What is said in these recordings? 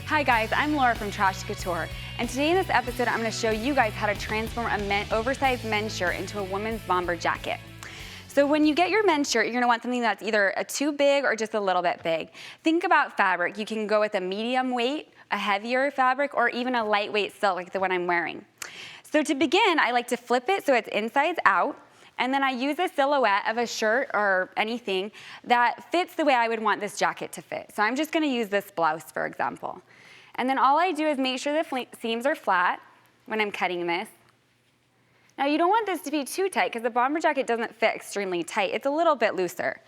Hi guys, I'm Laura from Trash to Couture, and today in this episode I'm going to show you guys how to transform a oversized men's shirt into a woman's bomber jacket. So when you get your men's shirt, you're going to want something that's either too big or just a little bit big. Think about fabric. You can go with a medium weight, a heavier fabric, or even a lightweight silk like the one I'm wearing. So to begin, I like to flip it so it's insides out. And then I use a silhouette of a shirt or anything that fits the way I would want this jacket to fit. So I'm just going to use this blouse, for example. And then all I do is make sure the seams are flat when I'm cutting this. Now you don't want this to be too tight because the bomber jacket doesn't fit extremely tight. It's a little bit looser.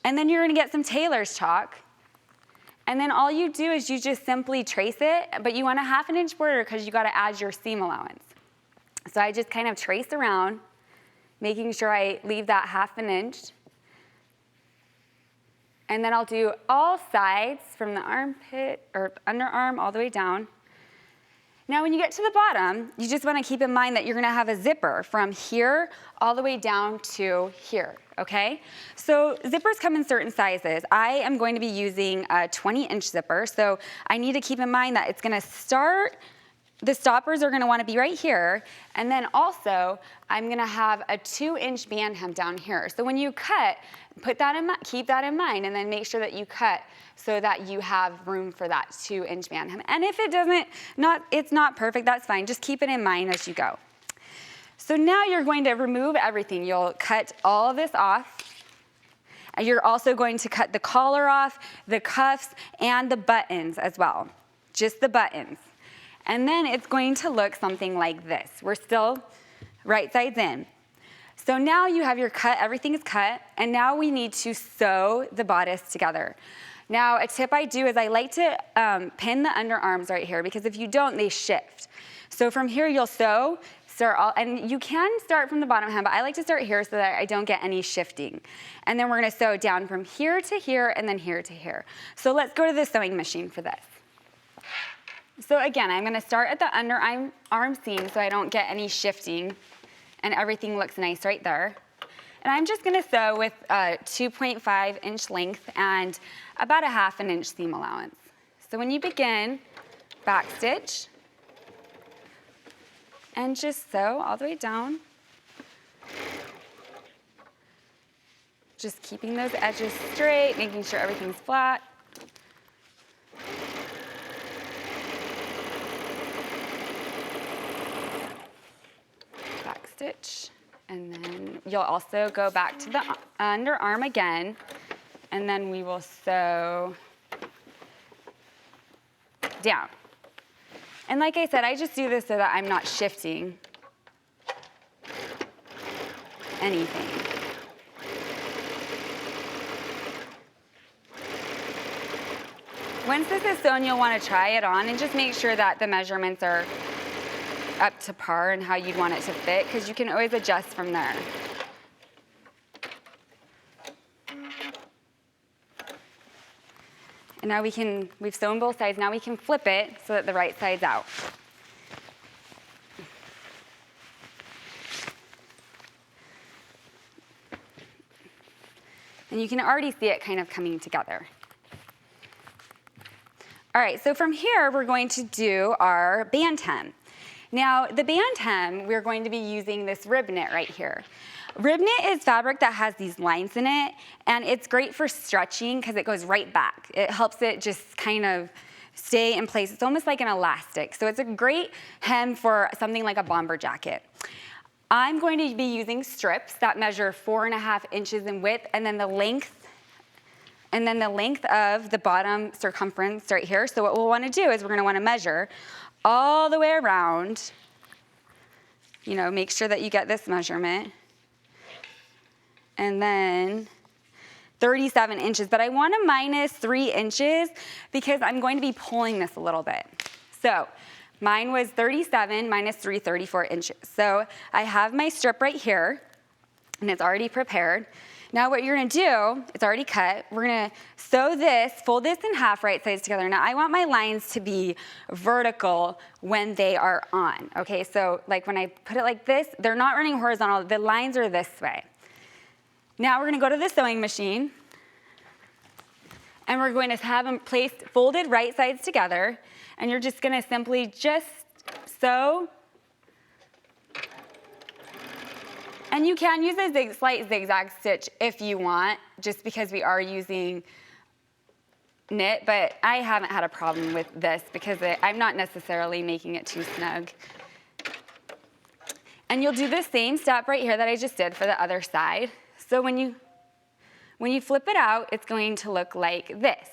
And then you're going to get some tailor's chalk. And then all you do is you just simply trace it, but you want a 1/2 inch border because you got to add your seam allowance. So I just kind of trace around, making sure I leave that 1/2 inch. And then I'll do all sides from the armpit or underarm all the way down. Now when you get to the bottom, you just want to keep in mind that you're going to have a zipper from here all the way down to here, okay? So zippers come in certain sizes. I am going to be using a 20-inch zipper, so I need to keep in mind that it's going to start. The stoppers are going to want to be right here, and then also I'm going to have a 2-inch band hem down here. So when you cut, keep that in mind, and then make sure that you cut so that you have room for that 2-inch band hem. And if it doesn't, it's not perfect, that's fine. Just keep it in mind as you go. So now you're going to remove everything. You'll cut all of this off. You're also going to cut the collar off, the cuffs, and the buttons as well. Just the buttons. And then it's going to look something like this. We're still right sides in. So now you have your cut, everything is cut, and now we need to sew the bodice together. Now a tip I do is I like to pin the underarms right here because if you don't, they shift. So from here you'll sew, and you can start from the bottom hem, but I like to start here so that I don't get any shifting. And then we're gonna sew down from here to here and then here to here. So let's go to the sewing machine for this. So again, I'm going to start at the underarm seam so I don't get any shifting and everything looks nice right there. And I'm just going to sew with a 2.5-inch length and about a 1/2 inch seam allowance. So when you begin, back stitch and just sew all the way down. Just keeping those edges straight, making sure everything's flat. Stitch, and then you'll also go back to the underarm again, and then we will sew down. And like I said, I just do this so that I'm not shifting anything. Once this is sewn, you'll want to try it on and just make sure that the measurements are up to par and how you'd want it to fit, because you can always adjust from there. And now we've sewn both sides, now we can flip it so that the right side's out. And you can already see it kind of coming together. All right, so from here, we're going to do our band hem. Now, the band hem, we're going to be using this rib knit right here. Rib knit is fabric that has these lines in it, and it's great for stretching because it goes right back. It helps it just kind of stay in place. It's almost like an elastic. So it's a great hem for something like a bomber jacket. I'm going to be using strips that measure 4.5 inches in width, and then the length of the bottom circumference right here. So what we'll want to do is we're going to want to measure all the way around, make sure that you get this measurement. And then 37 inches, but I want to minus 3 inches because I'm going to be pulling this a little bit. So mine was 37 minus 3, 34 inches. So I have my strip right here, and it's already prepared. Now what you're gonna do, it's already cut, we're gonna sew this, fold this in half right sides together. Now I want my lines to be vertical when they are on, okay? So like when I put it like this, they're not running horizontal, the lines are this way. Now we're gonna go to the sewing machine, And we're going to have them placed, folded right sides together. And you're just going to simply just sew. And you can use a slight zigzag stitch if you want, just because we are using knit, but I haven't had a problem with this because I'm not necessarily making it too snug. And you'll do the same step right here that I just did for the other side. So when you flip it out, it's going to look like this.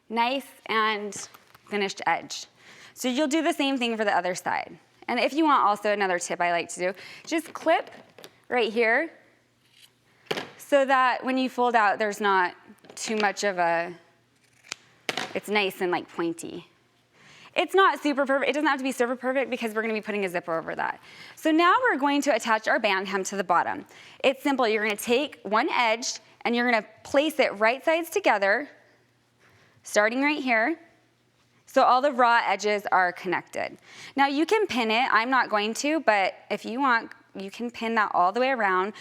Nice and finished edge. So you'll do the same thing for the other side. And if you want also another tip I like to do, just clip right here so that when you fold out, there's not too much of it's nice and like pointy. It's not super perfect. It doesn't have to be super perfect because we're going to be putting a zipper over that. So now we're going to attach our band hem to the bottom. It's simple. You're going to take one edge and you're going to place it right sides together, starting right here. So all the raw edges are connected. Now you can pin it. I'm not going to, but if you want, you can pin that all the way around.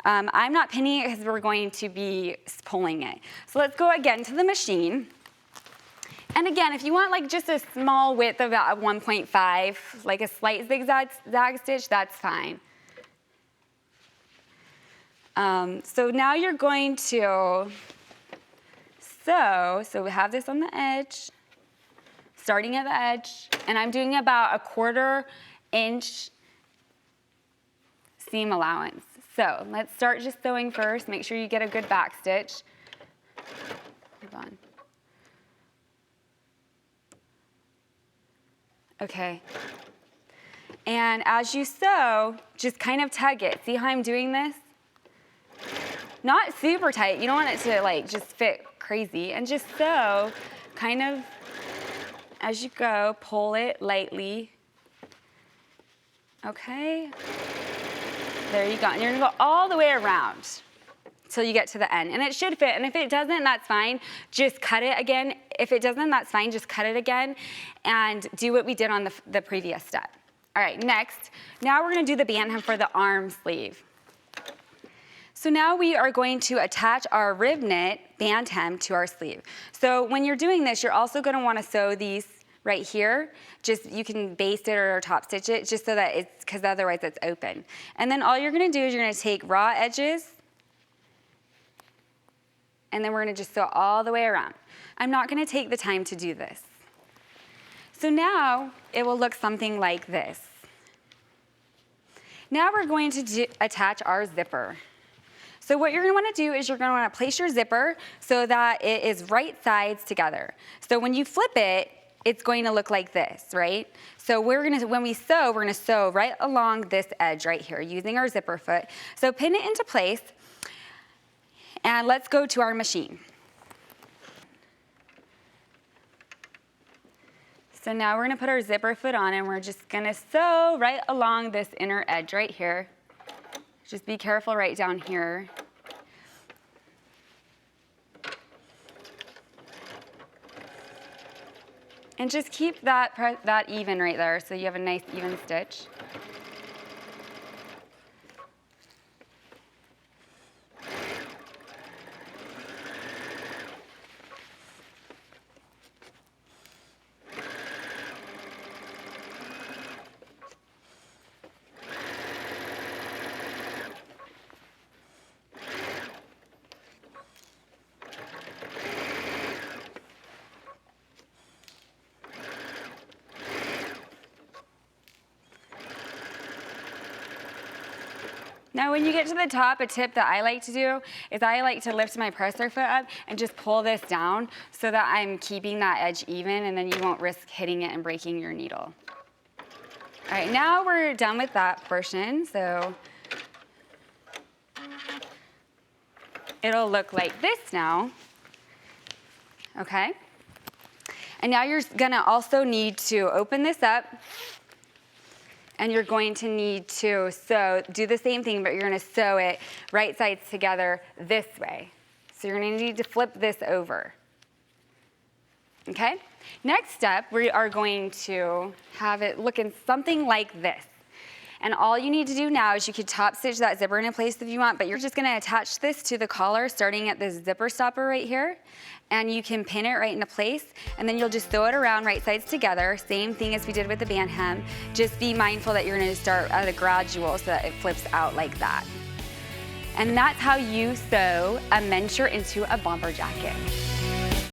I'm not pinning it because we're going to be pulling it. So let's go again to the machine. And again, if you want like just a small width of about 1.5, like a slight zigzag stitch, that's fine. So now you're going to sew. So we have this on the edge, starting at the edge, and I'm doing about a 1/4 inch seam allowance. So let's start just sewing first. Make sure you get a good back stitch. Hold on. Okay. And as you sew, just kind of tug it. See how I'm doing this? Not super tight. You don't want it to like just fit crazy. And just sew kind of as you go, pull it lightly. Okay. There you go. And you're gonna go all the way around till you get to the end. And it should fit. And if it doesn't, that's fine. Just cut it again. If it doesn't, that's fine. Just cut it again and do what we did on the previous step. All right, next. Now we're gonna do the band hem for the arm sleeve. So now we are going to attach our rib knit band hem to our sleeve. So when you're doing this, you're also gonna wanna sew these right here. Just, you can baste it or top stitch it just so that because otherwise it's open. And then all you're gonna do is you're gonna take raw edges and then we're gonna just sew all the way around. I'm not gonna take the time to do this. So now it will look something like this. Now we're going to attach our zipper. So what you're gonna wanna do is you're gonna wanna place your zipper so that it is right sides together. So when you flip it, it's going to look like this, right? So when we sew, we're gonna sew right along this edge right here using our zipper foot. So pin it into place. And let's go to our machine. So now we're gonna put our zipper foot on and we're just gonna sew right along this inner edge right here. Just be careful right down here. And just keep that even right there so you have a nice even stitch. Now when you get to the top, a tip that I like to do is I like to lift my presser foot up and just pull this down so that I'm keeping that edge even and then you won't risk hitting it and breaking your needle. All right, now we're done with that portion. So it'll look like this now, okay? And now you're gonna also need to open this up and you're going to need to do the same thing, but you're gonna sew it right sides together this way. So you're gonna need to flip this over, okay? Next step, we are going to have it looking something like this. And all you need to do now is you could top stitch that zipper into place if you want, but you're just gonna attach this to the collar starting at this zipper stopper right here. And you can pin it right into place, and then you'll just throw it around right sides together. Same thing as we did with the band hem. Just be mindful that you're gonna start at a gradual so that it flips out like that. And that's how you sew a mensure into a bomber jacket.